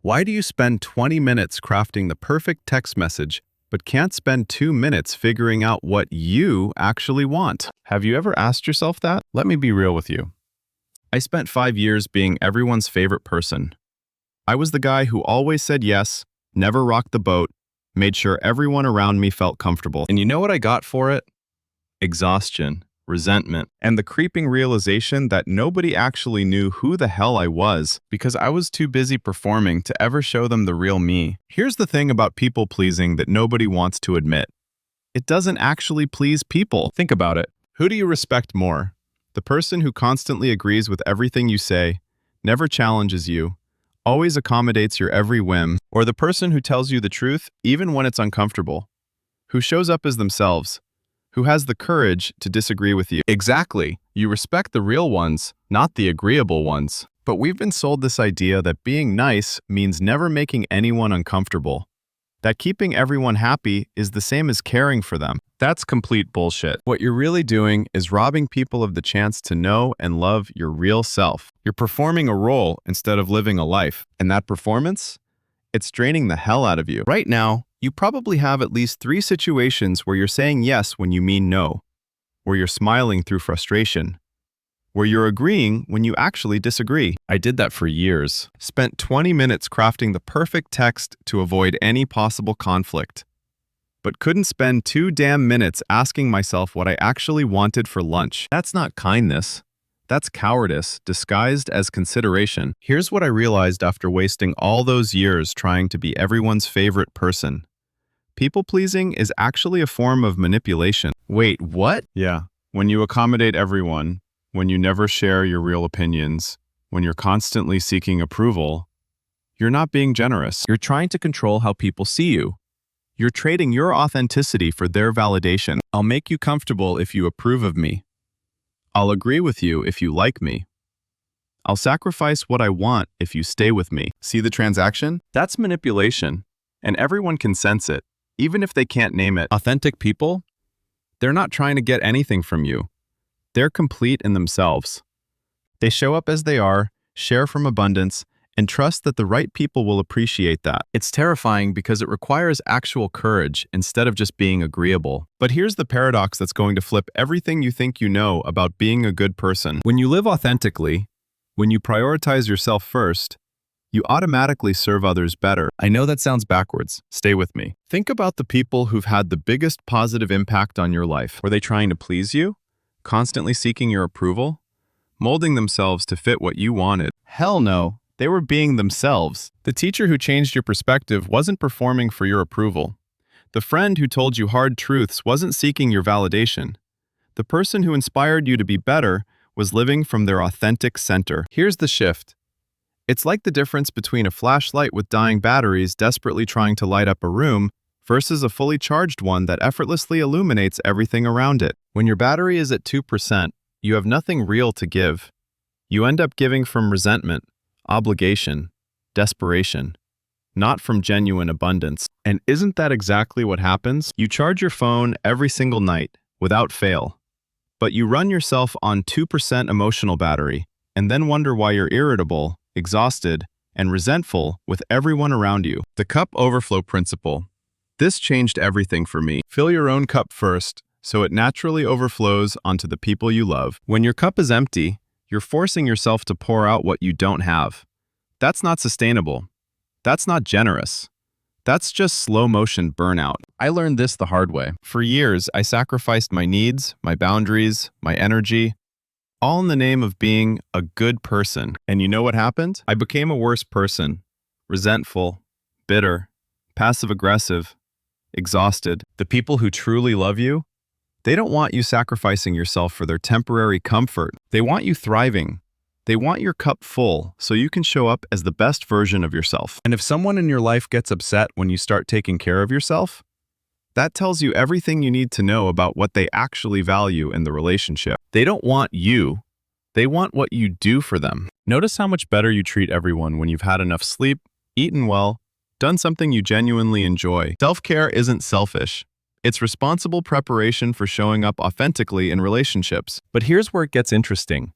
Why do you spend 20 minutes crafting the perfect text message, but can't spend 2 minutes figuring out what you actually want? Have you ever asked yourself that? Let me be real with you. I spent 5 years being everyone's favorite person. I was the guy who always said yes, never rocked the boat, made sure everyone around me felt comfortable. And you know what I got for it? Exhaustion, resentment, and the creeping realization that nobody actually knew who the hell I was because I was too busy performing to ever show them the real me. Here's the thing about people-pleasing that nobody wants to admit. It doesn't actually please people. Think about it. Who do you respect more? The person who constantly agrees with everything you say, never challenges you, always accommodates your every whim, or the person who tells you the truth even when it's uncomfortable, who shows up as themselves, who has the courage to disagree with you? Exactly. You respect the real ones, not the agreeable ones. But we've been sold this idea that being nice means never making anyone uncomfortable, that keeping everyone happy is the same as caring for them. That's complete bullshit. What you're really doing is robbing people of the chance to know and love your real self. You're performing a role instead of living a life. And that performance? It's draining the hell out of you. Right now, you probably have at least 3 situations where you're saying yes when you mean no, where you're smiling through frustration, where you're agreeing when you actually disagree. I did that for years. Spent 20 minutes crafting the perfect text to avoid any possible conflict, but couldn't spend 2 damn minutes asking myself what I actually wanted for lunch. That's not kindness. That's cowardice disguised as consideration. Here's what I realized after wasting all those years trying to be everyone's favorite person. People-pleasing is actually a form of manipulation. Wait, what? Yeah, when you accommodate everyone, when you never share your real opinions, when you're constantly seeking approval, you're not being generous. You're trying to control how people see you. You're trading your authenticity for their validation. I'll make you comfortable if you approve of me. I'll agree with you if you like me. I'll sacrifice what I want if you stay with me. See the transaction? That's manipulation, and everyone can sense it, even if they can't name it. Authentic people? They're not trying to get anything from you. They're complete in themselves. They show up as they are, share from abundance, and trust that the right people will appreciate that. It's terrifying because it requires actual courage instead of just being agreeable. But here's the paradox that's going to flip everything you think you know about being a good person. When you live authentically, when you prioritize yourself first, you automatically serve others better. I know that sounds backwards. Stay with me. Think about the people who've had the biggest positive impact on your life. Were they trying to please you? Constantly seeking your approval? Molding themselves to fit what you wanted? Hell no. They were being themselves. The teacher who changed your perspective wasn't performing for your approval. The friend who told you hard truths wasn't seeking your validation. The person who inspired you to be better was living from their authentic center. Here's the shift. It's like the difference between a flashlight with dying batteries desperately trying to light up a room versus a fully charged one that effortlessly illuminates everything around it. When your battery is at 2%, you have nothing real to give. You end up giving from resentment, obligation, desperation, not from genuine abundance. And isn't that exactly what happens? You charge your phone every single night, without fail, but you run yourself on 2% emotional battery, and then wonder why you're irritable, exhausted, and resentful with everyone around you. The Cup Overflow Principle. This changed everything for me. Fill your own cup first, so it naturally overflows onto the people you love. When your cup is empty, you're forcing yourself to pour out what you don't have. That's not sustainable. That's not generous. That's just slow-motion burnout. I learned this the hard way. For years, I sacrificed my needs, my boundaries, my energy, all in the name of being a good person. And you know what happened? I became a worse person. Resentful, bitter, passive-aggressive, exhausted. The people who truly love you, they don't want you sacrificing yourself for their temporary comfort. They want you thriving. They want your cup full so you can show up as the best version of yourself. And if someone in your life gets upset when you start taking care of yourself, that tells you everything you need to know about what they actually value in the relationship. They don't want you. They want what you do for them. Notice how much better you treat everyone when you've had enough sleep, eaten well, done something you genuinely enjoy. Self-care isn't selfish. It's responsible preparation for showing up authentically in relationships. But here's where it gets interesting.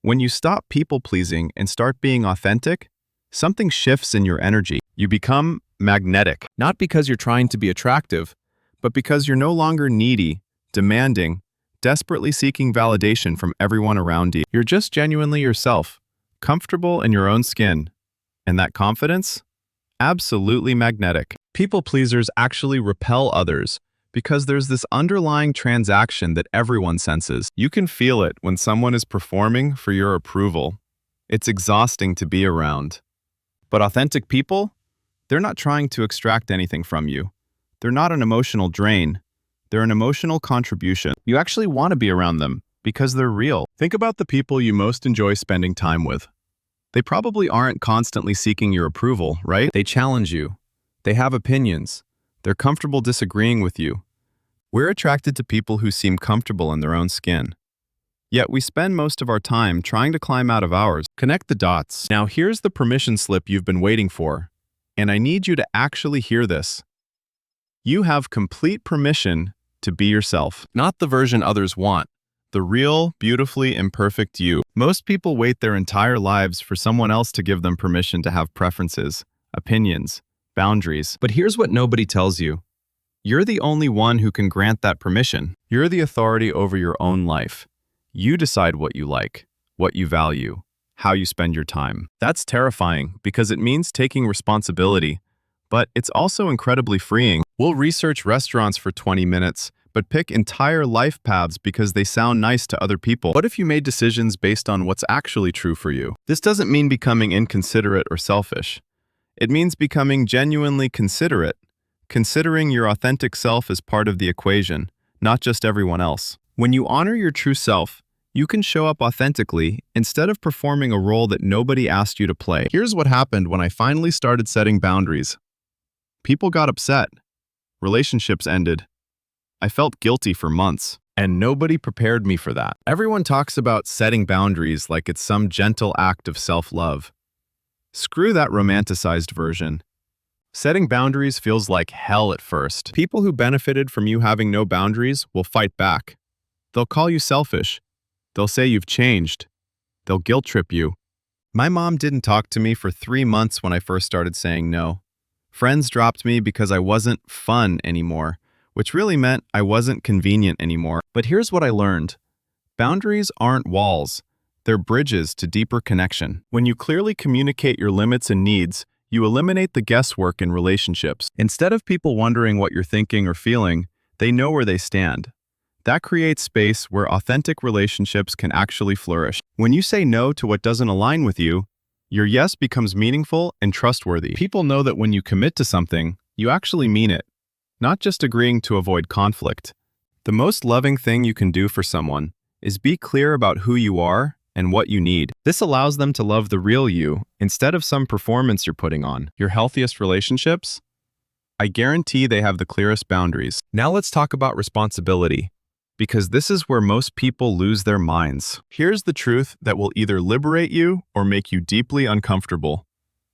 When you stop people-pleasing and start being authentic, Something shifts in your energy. You become magnetic, not because you're trying to be attractive, but because you're no longer needy, demanding, desperately seeking validation from everyone around you. You're just genuinely yourself, comfortable in your own skin. And that confidence? Absolutely magnetic. People pleasers actually repel others because there's this underlying transaction that everyone senses. You can feel it when someone is performing for your approval. It's exhausting to be around. But authentic people? They're not trying to extract anything from you. They're not an emotional drain. They're an emotional contribution. You actually want to be around them because they're real. Think about the people you most enjoy spending time with. They probably aren't constantly seeking your approval, right? They challenge you. They have opinions. They're comfortable disagreeing with you. We're attracted to people who seem comfortable in their own skin. Yet we spend most of our time trying to climb out of ours. Connect the dots. Now here's the permission slip you've been waiting for. And I need you to actually hear this. You have complete permission to be yourself, not the version others want, the real, beautifully imperfect you. Most people wait their entire lives for someone else to give them permission to have preferences, opinions, boundaries. But here's what nobody tells you. You're the only one who can grant that permission. You're the authority over your own life. You decide what you like, what you value, how you spend your time. That's terrifying because it means taking responsibility, but it's also incredibly freeing. We'll research restaurants for 20 minutes, but pick entire life paths because they sound nice to other people. What if you made decisions based on what's actually true for you? This doesn't mean becoming inconsiderate or selfish. It means becoming genuinely considerate, considering your authentic self as part of the equation, not just everyone else. When you honor your true self, you can show up authentically instead of performing a role that nobody asked you to play. Here's what happened when I finally started setting boundaries. People got upset. Relationships ended. I felt guilty for months, and nobody prepared me for that. Everyone talks about setting boundaries like it's some gentle act of self-love. Screw that romanticized version. Setting boundaries feels like hell at first. People who benefited from you having no boundaries will fight back. They'll call you selfish. They'll say you've changed. They'll guilt trip you. My mom didn't talk to me for 3 months when I first started saying no. Friends dropped me because I wasn't fun anymore, which really meant I wasn't convenient anymore. But here's what I learned. Boundaries aren't walls. They're bridges to deeper connection. When you clearly communicate your limits and needs, you eliminate the guesswork in relationships. Instead of people wondering what you're thinking or feeling, they know where they stand. That creates space where authentic relationships can actually flourish. When you say no to what doesn't align with you, your yes becomes meaningful and trustworthy. People know that when you commit to something, you actually mean it, not just agreeing to avoid conflict. The most loving thing you can do for someone is be clear about who you are and what you need. This allows them to love the real you instead of some performance you're putting on. Your healthiest relationships? I guarantee they have the clearest boundaries. Now let's talk about responsibility, because this is where most people lose their minds. Here's the truth that will either liberate you or make you deeply uncomfortable.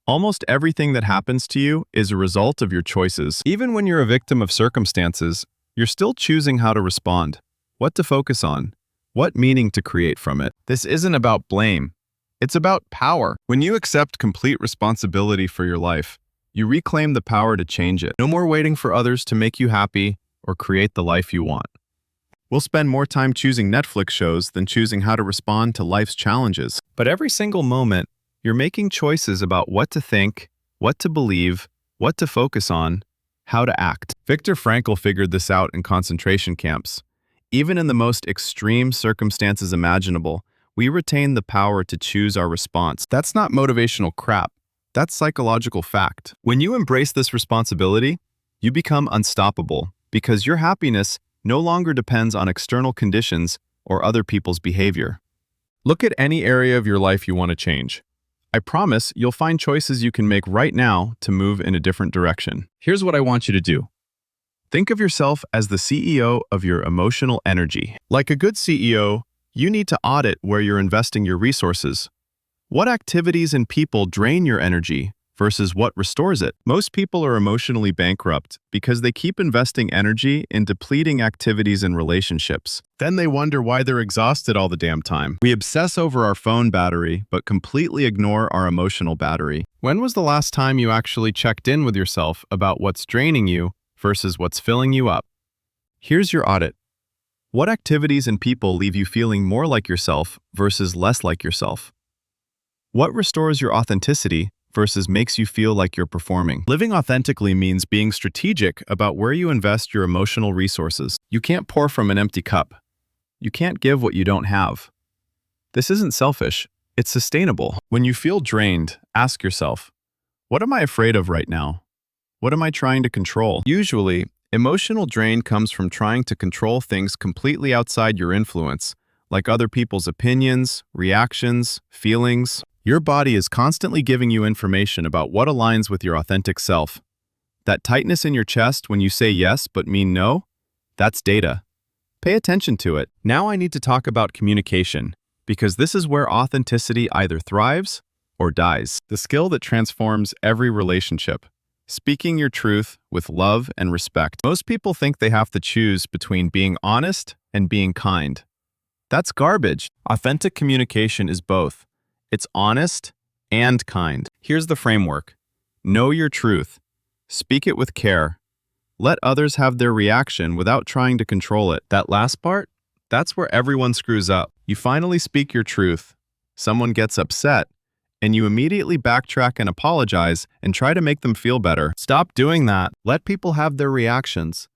Almost everything that happens to you is a result of your choices. Even when you're a victim of circumstances, you're still choosing how to respond, what to focus on, what meaning to create from it. This isn't about blame. It's about power. When you accept complete responsibility for your life, you reclaim the power to change it. No more waiting for others to make you happy or create the life you want. We'll spend more time choosing Netflix shows than choosing how to respond to life's challenges. But every single moment, you're making choices about what to think, what to believe, what to focus on, how to act. Viktor Frankl figured this out in concentration camps. Even in the most extreme circumstances imaginable, we retain the power to choose our response. That's not motivational crap. That's psychological fact. When you embrace this responsibility, you become unstoppable because your happiness no longer depends on external conditions or other people's behavior. Look at any area of your life you want to change. I promise you'll find choices you can make right now to move in a different direction. Here's what I want you to do. Think of yourself as the CEO of your emotional energy. Like a good CEO, you need to audit where you're investing your resources. What activities and people drain your energy? versus what restores it. Most people are emotionally bankrupt because they keep investing energy in depleting activities and relationships. Then they wonder why they're exhausted all the damn time. We obsess over our phone battery, but completely ignore our emotional battery. When was the last time you actually checked in with yourself about what's draining you versus what's filling you up? Here's your audit. What activities and people leave you feeling more like yourself versus less like yourself? What restores your authenticity versus makes you feel like you're performing? Living authentically means being strategic about where you invest your emotional resources. You can't pour from an empty cup. You can't give what you don't have. This isn't selfish, it's sustainable. When you feel drained, ask yourself, what am I afraid of right now? What am I trying to control? Usually, emotional drain comes from trying to control things completely outside your influence, like other people's opinions, reactions, feelings. Your body is constantly giving you information about what aligns with your authentic self. That tightness in your chest when you say yes but mean no, that's data. Pay attention to it. Now I need to talk about communication, because this is where authenticity either thrives or dies. The skill that transforms every relationship. Speaking your truth with love and respect. Most people think they have to choose between being honest and being kind. That's garbage. Authentic communication is both. It's honest and kind. Here's the framework. Know your truth. Speak it with care. Let others have their reaction without trying to control it. That last part, that's where everyone screws up. You finally speak your truth. Someone gets upset, and you immediately backtrack and apologize and try to make them feel better. Stop doing that. Let people have their reactions.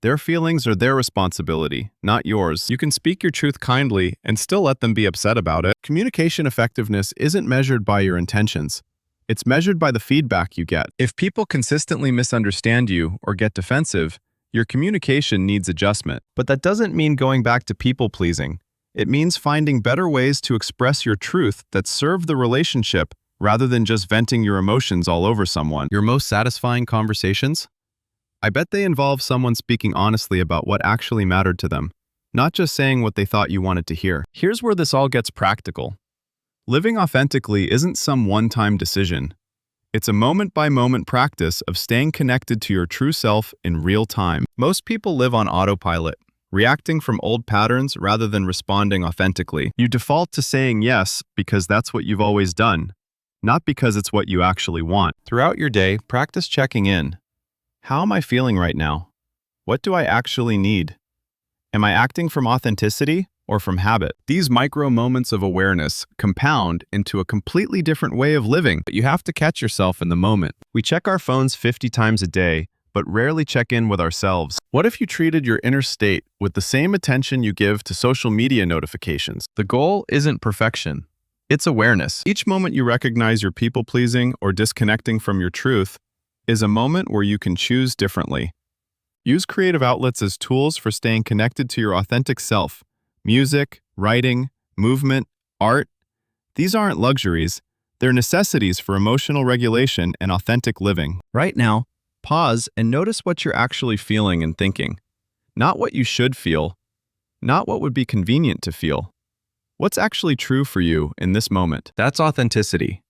Their feelings are their responsibility, not yours. You can speak your truth kindly and still let them be upset about it. Communication effectiveness isn't measured by your intentions. It's measured by the feedback you get. If people consistently misunderstand you or get defensive, your communication needs adjustment. But that doesn't mean going back to people-pleasing. It means finding better ways to express your truth that serve the relationship rather than just venting your emotions all over someone. Your most satisfying conversations? I bet they involve someone speaking honestly about what actually mattered to them, not just saying what they thought you wanted to hear. Here's where this all gets practical. Living authentically isn't some one-time decision. It's a moment-by-moment practice of staying connected to your true self in real time. Most people live on autopilot, reacting from old patterns rather than responding authentically. You default to saying yes because that's what you've always done, not because it's what you actually want. Throughout your day, practice checking in. How am I feeling right now? What do I actually need? Am I acting from authenticity or from habit? These micro moments of awareness compound into a completely different way of living, but you have to catch yourself in the moment. We check our phones 50 times a day, but rarely check in with ourselves. What if you treated your inner state with the same attention you give to social media notifications? The goal isn't perfection. It's awareness. Each moment you recognize you're people-pleasing or disconnecting from your truth is a moment where you can choose differently. Use creative outlets as tools for staying connected to your authentic self. Music, writing, movement, art. These aren't luxuries. They're necessities for emotional regulation and authentic living. Right now, pause and notice what you're actually feeling and thinking. Not what you should feel. Not what would be convenient to feel. What's actually true for you in this moment? That's authenticity.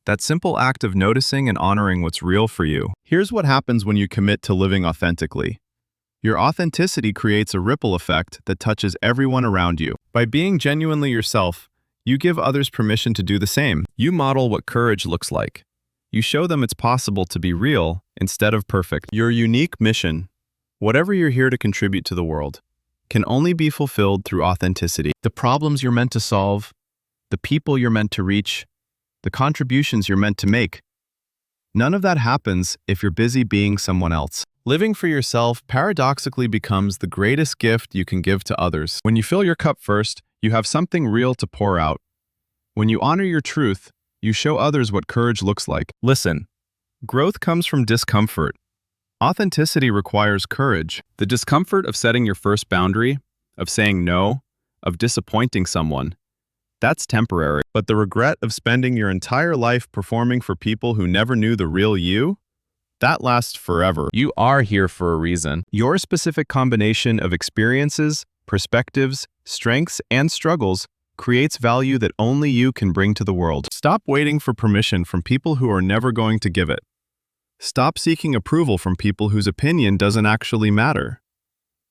That simple act of noticing and honoring what's real for you. Here's what happens when you commit to living authentically. Your authenticity creates a ripple effect that touches everyone around you. By being genuinely yourself, you give others permission to do the same. You model what courage looks like. You show them it's possible to be real instead of perfect. Your unique mission, whatever you're here to contribute to the world, can only be fulfilled through authenticity. The problems you're meant to solve, the people you're meant to reach, the contributions you're meant to make. None of that happens if you're busy being someone else. Living for yourself paradoxically becomes the greatest gift you can give to others. When you fill your cup first, you have something real to pour out. When you honor your truth, you show others what courage looks like. Listen, growth comes from discomfort. Authenticity requires courage. The discomfort of setting your first boundary, of saying no, of disappointing someone, that's temporary. But the regret of spending your entire life performing for people who never knew the real you, that lasts forever. You are here for a reason. Your specific combination of experiences, perspectives, strengths, and struggles creates value that only you can bring to the world. Stop waiting for permission from people who are never going to give it. Stop seeking approval from people whose opinion doesn't actually matter.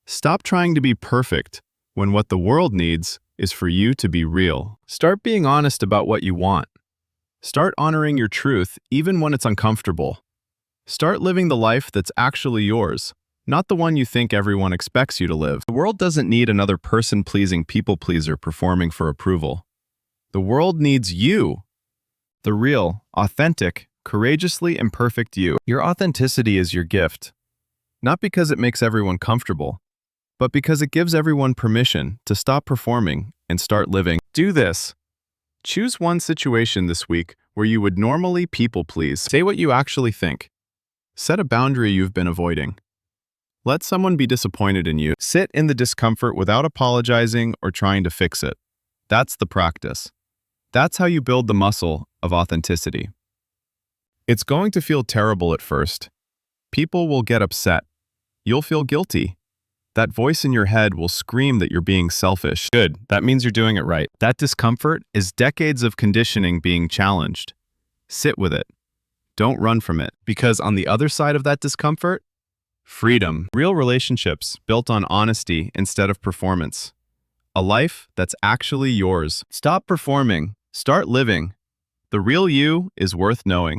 Stop trying to be perfect when what the world needs is for you to be real. Start being honest about what you want. Start honoring your truth even when it's uncomfortable. Start living the life that's actually yours, not the one you think everyone expects you to live. The world doesn't need another person-pleasing people-pleaser performing for approval. The world needs you, the real, authentic, courageously imperfect you. Your authenticity is your gift, not because it makes everyone comfortable, but because it gives everyone permission to stop performing and start living. Do this. Choose one situation this week where you would normally people-please. Say what you actually think. Set a boundary you've been avoiding. Let someone be disappointed in you. Sit in the discomfort without apologizing or trying to fix it. That's the practice. That's how you build the muscle of authenticity. It's going to feel terrible at first. People will get upset. You'll feel guilty. That voice in your head will scream that you're being selfish. Good, that means you're doing it right. That discomfort is decades of conditioning being challenged. Sit with it. Don't run from it. Because on the other side of that discomfort, freedom. Real relationships built on honesty instead of performance. A life that's actually yours. Stop performing. Start living. The real you is worth knowing.